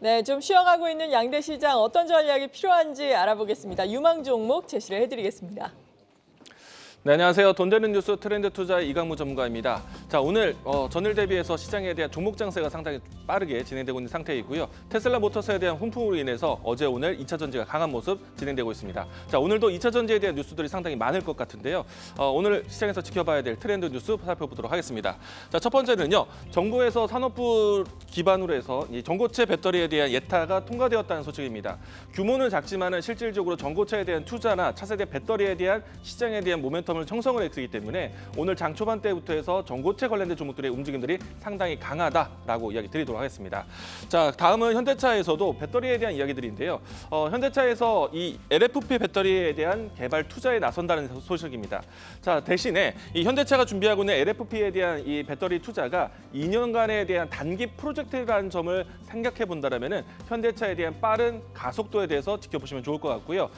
네, 좀 쉬어가고 있는 양대 시장 어떤 전략이 필요한지 알아보겠습니다. 유망 종목 제시를 해드리겠습니다. 네, 안녕하세요. 돈 되는 뉴스 트렌드 투자의 이강무 전문가입니다. 자, 오늘 전일 대비해서 시장에 대한 종목 장세가 상당히 빠르게 진행되고 있는 상태이고요. 테슬라 모터스에 대한 훈풍으로 인해서 어제 오늘 2차 전지가 강한 모습 진행되고 있습니다. 자, 오늘도 2차 전지에 대한 뉴스들이 상당히 많을 것 같은데요. 오늘 시장에서 지켜봐야 될 트렌드 뉴스 살펴보도록 하겠습니다. 자, 첫 번째는요. 정부에서 산업부 기반으로 해서 이 전고체 배터리에 대한 예타가 통과되었다는 소식입니다. 규모는 작지만은 실질적으로 전고체에 대한 투자나 차세대 배터리에 대한 시장에 대한 모멘텀을 형성을 했기 때문에 오늘 장 초반 때부터 해서 전고체 관련된 종목들의 움직임들이 상당히 강하다라고 이야기 드리도록 하겠습니다. 자, 다음은 현대차에서도 배터리에 대한 이야기들인데요. 현대차에서 이 LFP 배터리에 대한 개발 투자에 나선다는 소식입니다. 자, 대신에 이 현대차가 준비하고 있는 LFP에 대한 이 배터리 투자가 2년간에 대한 단기 프로젝트라는 점을 생각해 본다면은 현대차에 대한 빠른 가속도에 대해서 지켜보시면 좋을 것 같고요.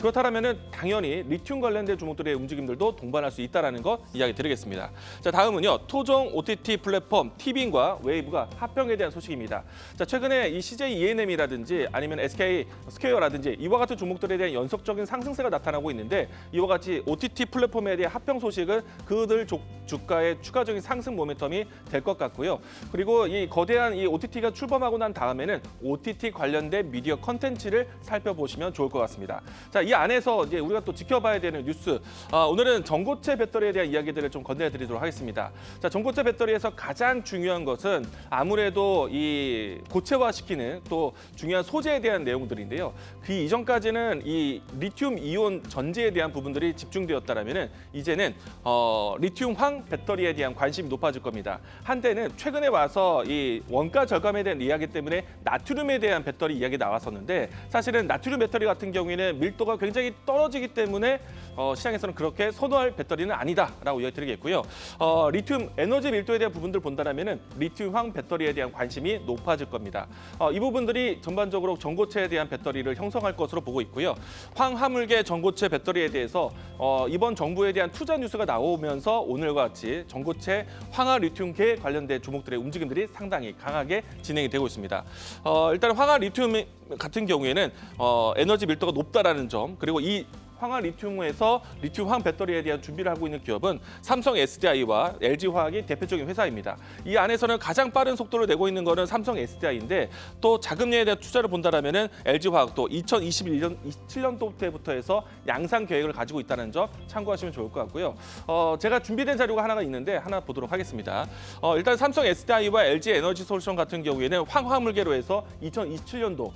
그렇다면은 당연히 리튬 관련된 종목들의 움직임들도 동반할 수 있다는 거 이야기 드리겠습니다. 자, 다음은요. 토종 OTT 플랫폼 티빙과 웨이브가 합병에 대한 소식입니다. 자, 최근에 이 CJ ENM이라든지 아니면 SK 스퀘어라든지 이와 같은 종목들에 대한 연속적인 상승세가 나타나고 있는데 이와 같이 OTT 플랫폼에 대한 합병 소식은 그들 주가의 추가적인 상승 모멘텀이 될 것 같고요. 그리고 이 거대한 이 OTT가 출범하고 난 다음에는 OTT 관련된 미디어 컨텐츠를 살펴보시면 좋을 것 같습니다. 자, 이 안에서 이제 우리가 또 지켜봐야 되는 뉴스. 오늘은 전고체 배터리에 대한 이야기들을 좀 건네드리도록 하겠습니다. 자, 전고체 배터리에서 가장 중요한 것은 아무래도 이 고체화시키는 또 중요한 소재에 대한 내용들인데요. 그 이전까지는 이 리튬 이온 전지에 대한 부분들이 집중되었다라면은 이제는 리튬황 배터리에 대한 관심이 높아질 겁니다. 한때는 최근에 와서 이 원가 절감에 대한 이야기 때문에 나트륨에 대한 배터리 이야기 나왔었는데 사실은 나트륨 배터리 같은 경우에는 밀도가 굉장히 떨어지기 때문에 시장에서는 그렇게 선호할 배터리는 아니다라고 이야기 드리겠고요. 리튬 에너지 밀도에 대한 부분들 본다면은 리튬황 배터리에 대한 관심이 높아질 겁니다. 이 부분들이 전반적으로 전고체에 대한 배터리를 형성할 것으로 보고 있고요. 황화물계 전고체 배터리에 대해서 이번 정부에 대한 투자 뉴스가 나오면서 오늘과 같이 전고체 황화 리튬계 관련된 종목들의 움직임들이 상당히 강하게 진행이 되고 있습니다. 일단 황화 리튬 같은 경우에는 에너지 밀도가 높다라는 점 그리고 이 황화 리튬에서 리튬황 배터리에 대한 준비를 하고 있는 기업은 삼성 SDI와 LG화학이 대표적인 회사입니다. 이 안에서는 가장 빠른 속도를 내고 있는 것은 삼성 SDI인데 또 자금리에 대한 투자를 본다면은 LG화학도 2027년도 때부터 해서 양산 계획을 가지고 있다는 점 참고하시면 좋을 것 같고요. 제가 준비된 자료가 하나가 있는데 하나 보도록 하겠습니다. 일단 삼성 SDI와 LG 에너지 솔루션 같은 경우에는 황화물계로 해서 2027년도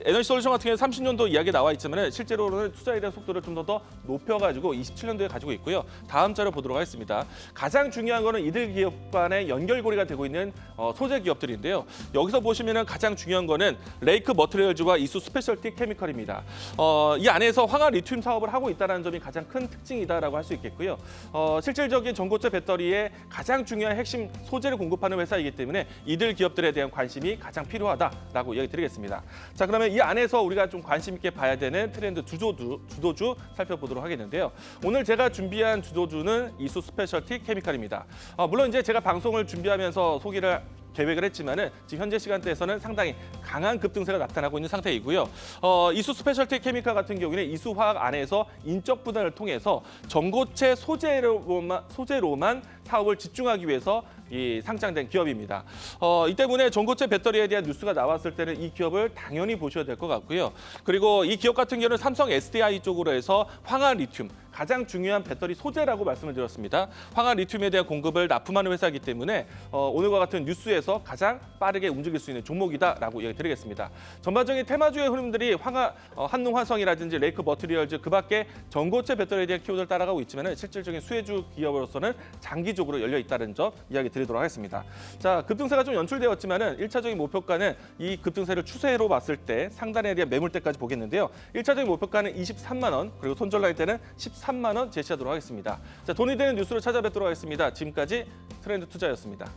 에너지 솔루션 같은 경우는 30년도 이야기 나와 있지만 실제로는 투자에 대한 속도를 좀 더 높여가지고 27년도에 가지고 있고요. 다음 자료 보도록 하겠습니다. 가장 중요한 거는 이들 기업 간의 연결고리가 되고 있는 소재 기업들인데요. 여기서 보시면은 가장 중요한 거는 레이크 머티리얼즈와 이수 스페셜티 케미컬입니다. 이 안에서 황화 리튬 사업을 하고 있다는 점이 가장 큰 특징이다라고 할 수 있겠고요. 실질적인 전고체 배터리의 가장 중요한 핵심 소재를 공급하는 회사이기 때문에 이들 기업들에 대한 관심이 가장 필요하다라고 이야기 드리겠습니다. 자, 그러면 이 안에서 우리가 좀 관심 있게 봐야 되는 트렌드 주도주 살펴보도록 하겠는데요. 오늘 제가 준비한 주도주는 이수 스페셜티 케미컬입니다. 물론 이제 제가 방송을 준비하면서 소개를 계획을 했지만은 지금 현재 시간대에서는 상당히 강한 급등세가 나타나고 있는 상태이고요. 이수 스페셜티 케미컬 같은 경우에는 이수화학 안에서 인적 분할을 통해서 전고체 소재로만 사업을 집중하기 위해서 상장된 기업입니다. 이 때문에 전고체 배터리에 대한 뉴스가 나왔을 때는 이 기업을 당연히 보셔야 될 것 같고요. 그리고 이 기업 같은 경우는 삼성 SDI 쪽으로 해서 황화 리튬 가장 중요한 배터리 소재라고 말씀을 드렸습니다. 황화 리튬에 대한 공급을 납품하는 회사이기 때문에 오늘과 같은 뉴스에서 가장 빠르게 움직일 수 있는 종목이다라고 이야기 드리겠습니다. 전반적인 테마주의 흐름들이 한농화성이라든지 레이크 머티리얼즈 그밖에 전고체 배터리에 대한 키워드를 따라가고 있지만 실질적인 수혜주 기업으로서는 장기적으로 열려 있다는 점 이야기 드리도록 하겠습니다. 자, 급등세가 좀 연출되었지만은 1차적인 목표가는 이 급등세를 추세로 봤을 때 상단에 대한 매물대까지 보겠는데요. 1차적인 목표가는 23만 원, 그리고 손절라인 때는 13만 원 제시하도록 하겠습니다. 자, 돈이 되는 뉴스로 찾아뵙도록 하겠습니다. 지금까지 트렌드 투자였습니다.